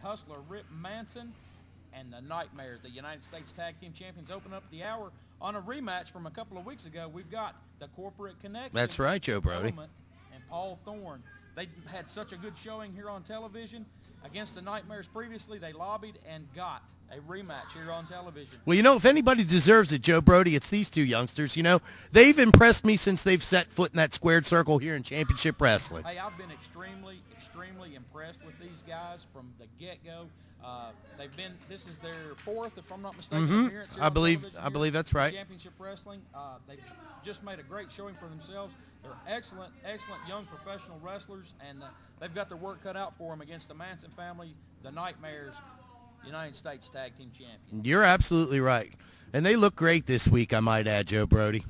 Hustler Rip Manson and the Nightmares, the United States Tag Team Champions, open up the hour on a rematch from a couple of weeks ago. We've got the Corporate ConXtion. That's right, Joe Brody. And Paul Thorne. They had such a good showing here on television against the Nightmares previously. They lobbied and got a rematch here on television. Well, you know, if anybody deserves it, Joe Brody, it's these two youngsters. You know, they've impressed me since they've set foot in that squared circle here in championship wrestling. Hey, I've been extremely impressed with these guys from the get-go. This is their fourth, if I'm not mistaken, appearance here I believe that's right. Championship Wrestling. They've just made a great showing for themselves. They're excellent young professional wrestlers, and they've got their work cut out for them against the Manson family, the Nightmares, United States Tag Team Champions. You're absolutely right. And they look great this week, I might add, Joe Brody.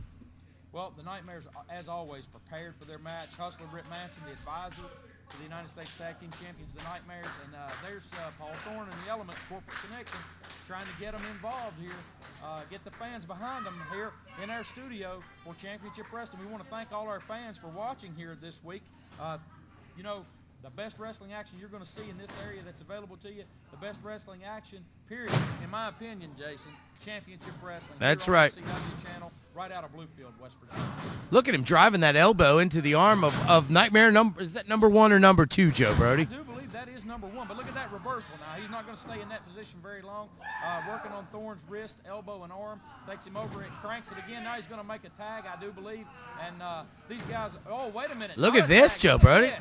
Well, the Nightmares, as always, prepared for their match. Hustler Rip Manson, the advisor to the United States Tag Team Champions, the Nightmares, and there's Paul Thorne and the Element, Corporate ConXtion, trying to get them involved here, get the fans behind them here in our studio for Championship Wrestling. We want to thank all our fans for watching here this week. You know, the best wrestling action you're going to see in this area that's available to you, the best wrestling action, period, in my opinion, Jason, Championship Wrestling. That's right. On the CW channel, right out of Bluefield, West Virginia. Look at him driving that elbow into the arm of Nightmare number. Is that number 1 or number 2, Joe Brody? I do believe that is number 1, but look at that reversal now. He's not going to stay in that position very long. Working on Thorne's wrist, elbow, and arm. Takes him over and cranks it again. Now he's going to make a tag, I do believe. And these guys, oh, wait a minute. Look at this, Joe Brody.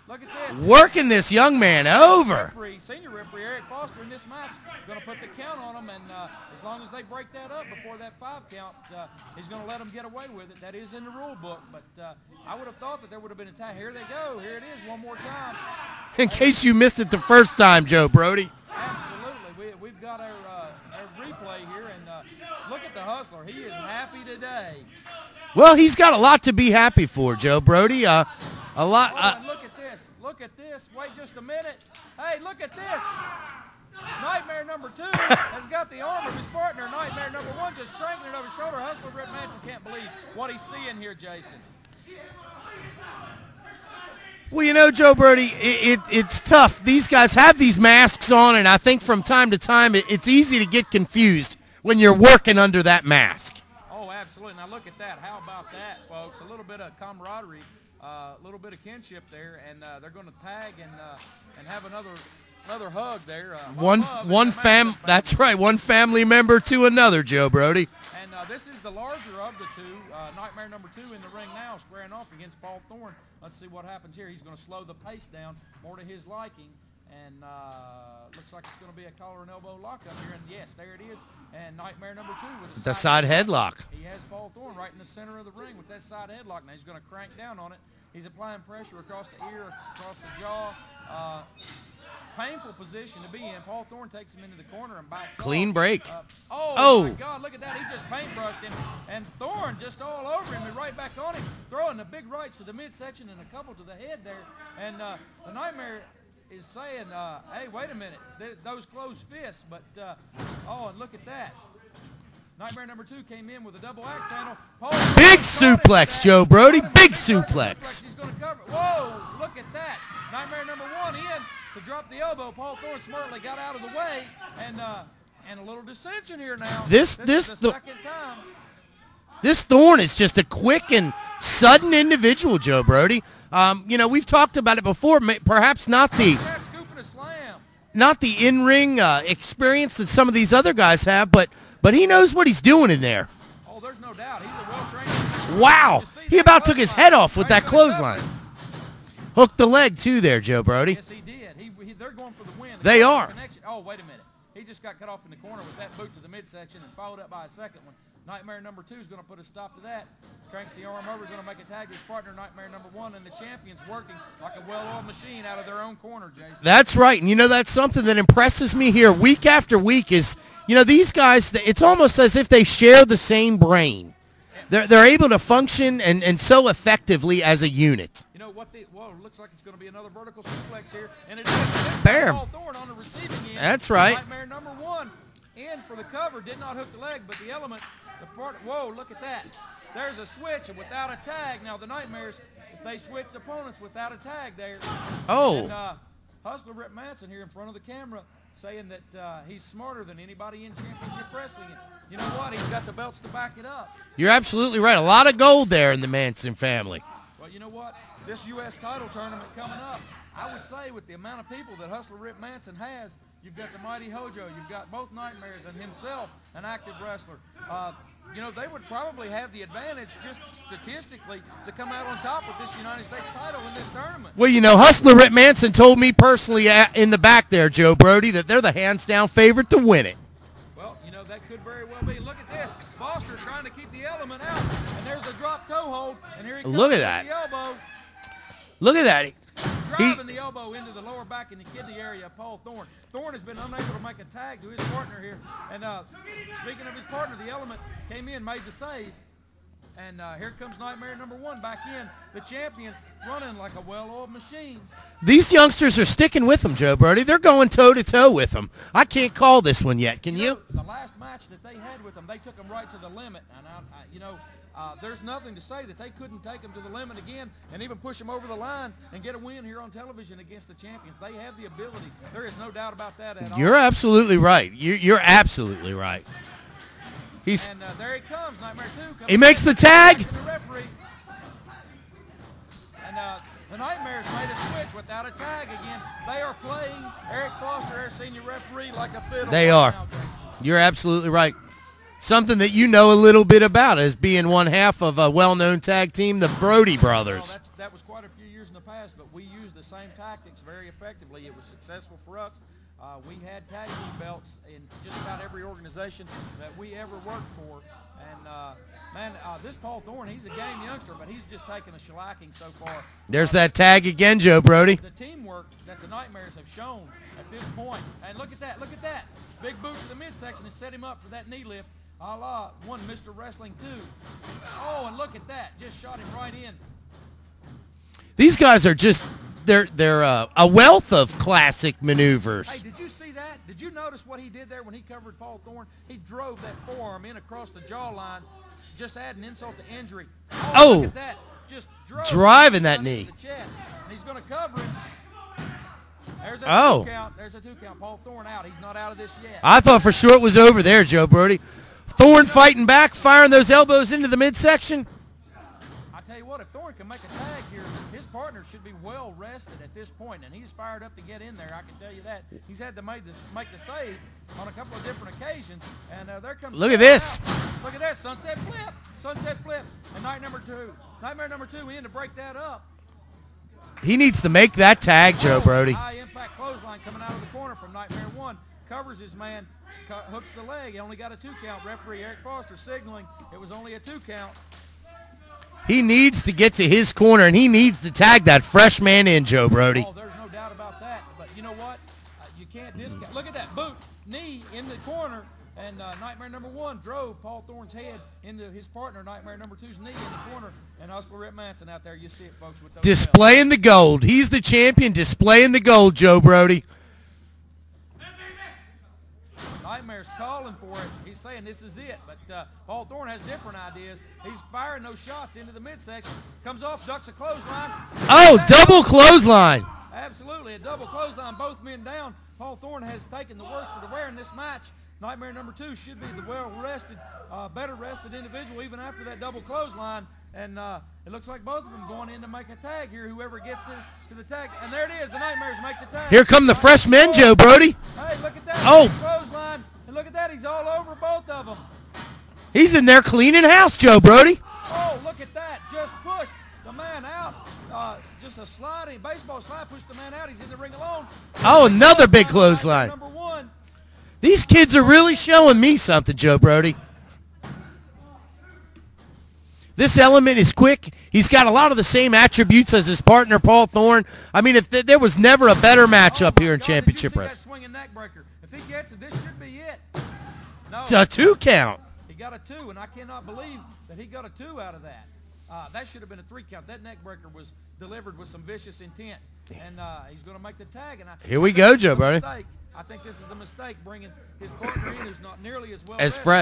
Look at this. Working this young man over. Senior referee Eric Foster in this match going to put the count on him, and as long as they break that up before that 5 count, he's going to let them get away with it. That is in the rule book, but I would have thought that there would have been a tie. Here they go. Here it is one more time. In case you missed it the first time, Joe Brody. Absolutely. We've got our replay here, and look at the Hustler. He is happy today. Well, he's got a lot to be happy for, Joe Brody. A lot. Look at this. Look at this. Wait just a minute. Hey, look at this. Nightmare number 2 has got the arm of his partner. Nightmare number 1 just cranking it over his shoulder. Hustler Rip Manson can't believe what he's seeing here, Jason. Well, you know, Joe Brody, it's tough. These guys have these masks on, and I think from time to time it's easy to get confused when you're working under that mask. Oh, absolutely. Now look at that. How about that, folks? A little bit of camaraderie. A little bit of kinship there, and they're going to tag and have another hug there. That's right, one family member to another, Joe Brody. And this is the larger of the two. Nightmare number 2 in the ring now, squaring off against Paul Thorne. Let's see what happens here. He's going to slow the pace down more to his liking. And looks like it's going to be a collar and elbow lockup here. And yes, there it is. And Nightmare number 2 with the side headlock. He has Paul Thorne right in the center of the ring with that side headlock. Now he's going to crank down on it. He's applying pressure across the ear, across the jaw. Painful position to be in. Paul Thorne takes him into the corner and backs Clean off. break. Oh, my God, look at that. He just paintbrushed him. And Thorne just all over him and right back on him, throwing the big rights to the midsection and a couple to the head there. And the Nightmare is saying, hey, wait a minute, those closed fists. But, oh, and look at that. Nightmare number 2 came in with a double axe handle. Big suplex, Joe Brody. Big suplex. He's going to cover. Whoa, look at that. Nightmare number 1 in to drop the elbow. Paul Thorne smartly got out of the way, and a little dissension here now. This is the second time. This Thorne is just a quick and sudden individual, Joe Brody. You know, we've talked about it before. Perhaps not the in-ring experience that some of these other guys have, but he knows what he's doing in there. Oh, there's no doubt. He's a well-trained. Wow. He about took his head off with that clothesline. Hooked the leg, too, there, Joe Brody. Yes, he did. They're going for the win. They are. Oh, wait a minute. He just got cut off in the corner with that boot to the midsection and followed up by a second one. Nightmare number 2 is going to put a stop to that. Cranks the arm over, going to make a tag to his partner, Nightmare number 1, and the champions working like a well-oiled machine out of their own corner, Jason. That's right, and you know, that's something that impresses me here week after week is, you know, these guys, it's almost as if they share the same brain. They're able to function and so effectively as a unit. You know what? Whoa, looks like it's going to be another vertical suplex here, and it is. Bam. Paul Thorne on the receiving end. That's right. Nightmare number 1 in for the cover, did not hook the leg, but the Element, whoa, look at that. There's a switch and without a tag. Now the Nightmares, they switched opponents without a tag there. Oh. And, Hustler Rip Manson here in front of the camera saying that he's smarter than anybody in championship wrestling. And you know what? He's got the belts to back it up. You're absolutely right. A lot of gold there in the Manson family. Well, you know what? This U.S. title tournament coming up, I would say with the amount of people that Hustler Rip Manson has, you've got the Mighty Hojo, you've got both Nightmares and himself, an active wrestler. You know, they would probably have the advantage just statistically to come out on top with this United States title in this tournament. Well, you know, Hustler Rip Manson told me personally in the back there, Joe Brody, that they're the hands-down favorite to win it. Well, you know, that could very well be. Look at this. Foster trying to keep the element out, and there's a drop toe hold, and here he comes. Look at that. The elbow. Look at that. Driving the elbow into the lower back in the kidney area of Paul Thorne. Thorne has been unable to make a tag to his partner here. And speaking of his partner, the element came in, made the save. And here comes Nightmare number 1 back in. The champions running like a well-oiled machine. These youngsters are sticking with them, Joe Brody. They're going toe-to-toe with them. I can't call this one yet. Can you? The last match that they had with them, they took them right to the limit. And, you know, there's nothing to say that they couldn't take them to the limit again and even push them over the line and get a win here on television against the champions. They have the ability. There is no doubt about that at all. You're absolutely right. You're absolutely right. And there he comes, Nightmare 2. He makes the tag. The referee. And the Nightmares made a switch without a tag again. They are playing Eric Foster, our senior referee, like a fiddle. They are. You're absolutely right. Something that you know a little bit about as being one half of a well-known tag team, the Brody Brothers. Well, that was quite a few years in the past, but we used the same tactics very effectively. It was successful for us. We had tag team belts in just about every organization that we ever worked for. And, man, this Paul Thorne, he's a game youngster, but he's just taken a shellacking so far. There's that tag again, Joe Brody. The teamwork that the Nightmares have shown at this point. And look at that, look at that. Big boot to the midsection to set him up for that knee lift. A la one Mr. Wrestling 2. Oh, and look at that. Just shot him right in. These guys are just, they're a wealth of classic maneuvers. Hey, did you see that? Did you notice what he did there when he covered Paul Thorne? He drove that forearm in across the jawline, just adding insult to injury. Oh, look at that. Just driving that knee. The chest. And he's going to cover him. There's a 2 count. There's a 2 count. Paul Thorne out. He's not out of this yet. I thought for sure it was over there, Joe Brody. Thorne fighting back, firing those elbows into the midsection. I tell you what, if Thorne can make a tag here, his partner should be well rested at this point, and he's fired up to get in there. I can tell you that. He's had to make the save on a couple of different occasions, and there comes. Look at this. Out. Look at that sunset flip, and Nightmare number 2 in to break that up. He needs to make that tag, Joe Brody. High impact clothesline coming out of the corner from Nightmare 1. Covers his man, hooks the leg. He only got a 2 count. Referee Eric Foster signaling it was only a 2 count. He needs to get to his corner, and he needs to tag that fresh man in, Joe Brody. Oh, there's no doubt about that. But you know what? You can't discount. Look at that boot. Knee in the corner. And Nightmare number 1 drove Paul Thorne's head into his partner, Nightmare number 2's knee in the corner. And Hustler Rip Manson out there. You see it, folks. With those displaying the gold. He's the champion, displaying the gold, Joe Brody. Nightmare's calling for it. He's saying this is it. But Paul Thorne has different ideas. He's firing those shots into the midsection. Comes off, ducks a clothesline. Oh, double clothesline. Absolutely, a double clothesline. Both men down. Paul Thorne has taken the worst for the wear in this match. Nightmare number 2 should be the well-rested, better rested individual even after that double clothesline. And it looks like both of them going in to make a tag here, whoever gets into the tag. And there it is. The Nightmares make the tag. Here come the fresh men, Joe Brody. Hey, look at that. Oh. Clothesline. And look at that. He's all over both of them. He's in there cleaning house, Joe Brody. Oh, look at that. Just pushed the man out. Just a sliding baseball slide pushed the man out. He's in the ring alone. Oh, another big clothesline. Number 1. These kids are really showing me something, Joe Brody. This element is quick. He's got a lot of the same attributes as his partner, Paul Thorne. I mean, if there was never a better matchup here in Championship Wrestling. Swinging neck breaker. If he gets it, this should be it. No, it's a 2 count. He got a 2, and I cannot believe that he got a 2 out of that. That should have been a 3 count. That neck breaker was delivered with some vicious intent, and he's going to make the tag. And here we go, Joe Brody. I think this is a mistake, bringing his partner in who's not nearly as well as fresh.